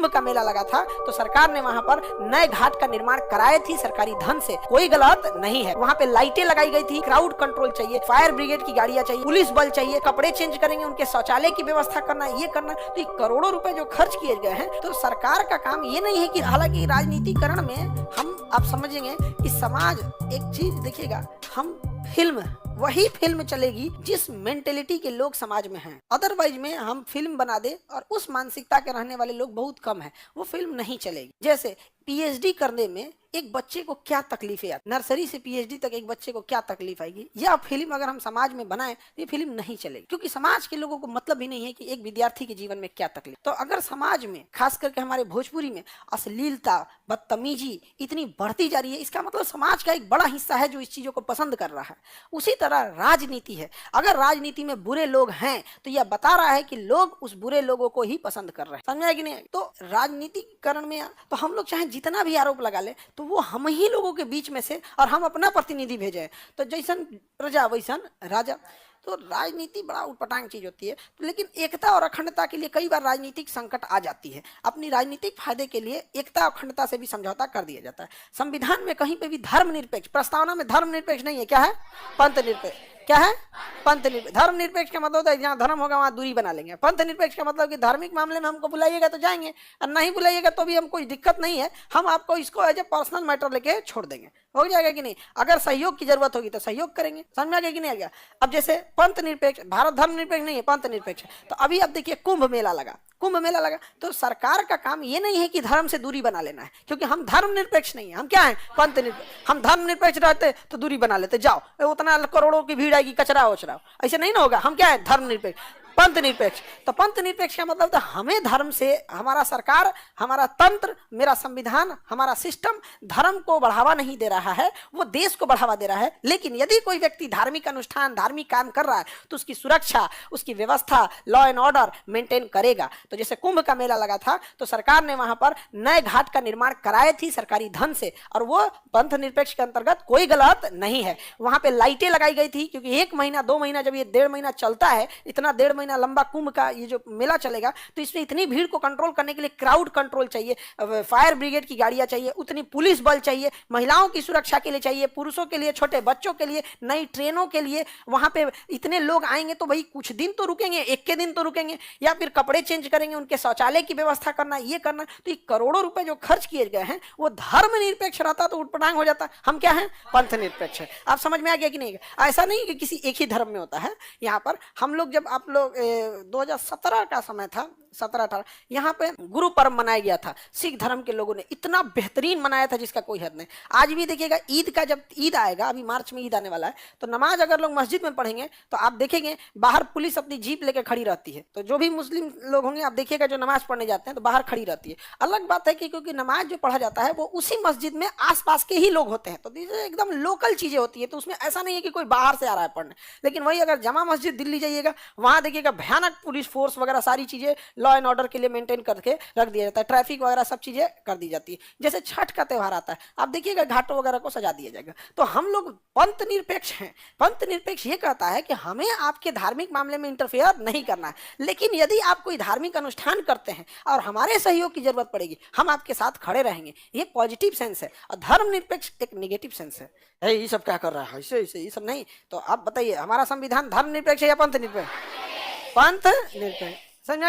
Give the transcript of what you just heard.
कुंभ का मेला लगा था तो सरकार ने वहाँ पर नए घाट का निर्माण कराए थी सरकारी धन से, कोई गलत नहीं है। वहाँ पे लाइटें लगाई गई थी, क्राउड कंट्रोल चाहिए, फायर ब्रिगेड की गाड़ियां चाहिए, पुलिस बल चाहिए, कपड़े चेंज करेंगे, उनके शौचालय की व्यवस्था करना, ये करना। तो ये करोड़ों रुपए जो खर्च किए गए हैं, तो सरकार का काम ये नहीं है कि, हालांकि राजनीतिकरण में हम आप समझेंगे कि समाज एक चीज देखिएगा, हम फिल्म वही फिल्म चलेगी जिस मेंटेलिटी के लोग समाज में हैं। अदरवाइज में हम फिल्म बना दे और उस मानसिकता के रहने वाले लोग बहुत कम हैं, वो फिल्म नहीं चलेगी। जैसे पीएचडी करने में एक बच्चे को क्या तकलीफें आती, नर्सरी से पीएचडी तक एक बच्चे को क्या तकलीफ आएगी, यह फिल्म अगर हम समाज में बनाएं तो ये फिल्म नहीं चलेगी, क्योंकि समाज के लोगों को मतलब ही नहीं है कि एक विद्यार्थी के जीवन में क्या तकलीफ। तो अगर समाज में खास करके हमारे भोजपुरी में अश्लीलता, बदतमीजी इतनी बढ़ती जा रही है, इसका मतलब समाज का एक बड़ा हिस्सा है जो इस चीजों को पसंद कर रहा है। उसी तरह राजनीति है, अगर राजनीति में बुरे लोग हैं तो यह बता रहा है कि लोग उस बुरे लोगों को ही पसंद कर रहे हैं, समझा कि नहीं। तो राजनीतिकरण में तो हम लोग चाहे जितना भी आरोप लगा ले तो वो हम ही लोगों के बीच में से, और हम अपना प्रतिनिधि भेजे, तो जैसन प्रजा वैसन राजा। तो राजनीति बड़ा उटपटांग चीज होती है, तो लेकिन एकता और अखंडता के लिए कई बार राजनीतिक संकट आ जाती है। अपनी राजनीतिक फायदे के लिए एकता और अखंडता से भी समझौता कर दिया जाता है। संविधान में कहीं पे भी धर्मनिरपेक्ष, प्रस्तावना में धर्मनिरपेक्ष नहीं है, क्या है? पंथ निरपेक्ष। क्या है? पंथ निरपेक्ष। धर्म निरपेक्ष का मतलब है जहाँ धर्म होगा वहां दूरी बना लेंगे। पंथ निरपेक्ष का मतलब कि धार्मिक मामले में हमको बुलाइएगा तो जाएंगे, और नहीं बुलाइएगा तो भी हम कोई दिक्कत नहीं है, हम आपको इसको एज ए पर्सनल मैटर लेके छोड़ देंगे, हो जाएगा कि नहीं। अगर सहयोग की जरूरत होगी तो सहयोग करेंगे, समझ में गया कि नहीं आ गया। अब जैसे पंथ निरपेक्ष, भारत धर्म निरपेक्ष नहीं है, पंथ निरपेक्ष है। तो अभी अब देखिए कुंभ मेला लगा, कुंभ मेला लगा तो सरकार का काम ये नहीं है कि धर्म से दूरी बना लेना है, क्योंकि हम धर्म निरपेक्ष नहीं है, हम क्या है? पंथ निरपेक्ष। हम धर्म निरपेक्ष रहते तो दूरी बना लेते, जाओ उतना करोड़ों की भीड़ आएगी, कचरा उचरा, ऐसे नहीं ना होगा। हम क्या है? धर्म निरपेक्ष, पंथ निरपेक्ष। तो पंथ निरपेक्ष का मतलब था हमें धर्म से, हमारा सरकार, हमारा तंत्र, मेरा संविधान, हमारा सिस्टम धर्म को बढ़ावा नहीं दे रहा है, वो देश को बढ़ावा दे रहा है। लेकिन यदि कोई व्यक्ति धार्मिक अनुष्ठान, धार्मिक काम कर रहा है तो उसकी सुरक्षा, उसकी व्यवस्था, लॉ एंड ऑर्डर मेंटेन करेगा। तो जैसे कुंभ का मेला लगा था तो सरकार ने वहां पर नए घाट का निर्माण कराए थी सरकारी धन से, और वो पंथ निरपेक्ष के अंतर्गत कोई गलत नहीं है। वहां पे लाइटें लगाई गई थी, क्योंकि 1 महीना 2 महीना जब ये 1.5 महीना चलता है, इतना 1.5 महीना लंबा कुंभ का ये जो मेला चलेगा, तो इसमें इतनी भीड़ को कंट्रोल करने के लिए क्राउड कंट्रोल चाहिए, फायर ब्रिगेड की गाड़ियां चाहिए, उतनी पुलिस बल चाहिए, महिलाओं की सुरक्षा के लिए चाहिए, पुरुषों के लिए, छोटे बच्चों के लिए, नई ट्रेनों के लिए। वहां पे इतने लोग आएंगे तो भाई कुछ दिन तो रुकेंगे, एक के दिन तो रुकेंगे, या फिर कपड़े चेंज करेंगे, उनके शौचालय की व्यवस्था करना, ये करना। तो ये करोड़ों रुपए जो खर्च किए गए हैं वो धर्म निरपेक्ष रहता तो उटपटांग हो जाता। हम क्या है? पंथ निरपेक्ष है। आप समझ में आ गया कि नहीं? ऐसा नहीं कि किसी एक ही धर्म में होता है। यहाँ पर हम लोग जब आप लोग 2017 का समय था, 17-18, यहाँ पे गुरु पर्व मनाया गया था। सिख धर्म के लोगों ने इतना बेहतरीन मनाया था जिसका कोई हद नहीं। आज भी देखिएगा ईद का, जब ईद आएगा, अभी मार्च में ईद आने वाला है, तो नमाज अगर लोग मस्जिद में पढ़ेंगे तो आप देखेंगे बाहर पुलिस अपनी जीप लेकर खड़ी रहती है। तो जो भी मुस्लिम लोग होंगे आप देखिएगा जो नमाज पढ़ने जाते हैं तो बाहर खड़ी रहती है। अलग बात है कि क्योंकि नमाज जो पढ़ा जाता है वो उसी मस्जिद में आसपास के ही लोग होते हैं, तो एकदम लोकल चीजें होती है, तो उसमें ऐसा नहीं है कि कोई बाहर से आ रहा है पढ़ने। लेकिन वही अगर जमा मस्जिद दिल्ली जाइएगा, वहां देखिएगा भयानक पुलिस फोर्स वगैरह सारी चीजें लॉ एंड ऑर्डर के लिए मेंटेन करके रख दिया जाता है, ट्रैफिक वगैरह सब चीजें कर दी जाती है। जैसे छठ का त्योहार आता है, आप देखिएगा घाटों वगैरह को सजा दिया जाएगा। तो हम लोग पंथ निरपेक्ष हैं। पंथ निरपेक्ष ये कहता है कि हमें आपके धार्मिक मामले में इंटरफेयर नहीं करना है, लेकिन यदि आप कोई धार्मिक अनुष्ठान करते हैं और हमारे सहयोग की जरूरत पड़ेगी, हम आपके साथ खड़े रहेंगे। ये पॉजिटिव सेंस है, और धर्म निरपेक्ष एक नेगेटिव सेंस है। ये सब क्या कर रहा है, ऐसे ऐसे ये सब नहीं। तो आप बताइए हमारा संविधान धर्म निरपेक्ष है या पंथ निरपेक्ष? पंथ निरपेक्ष, समझ में आ गया?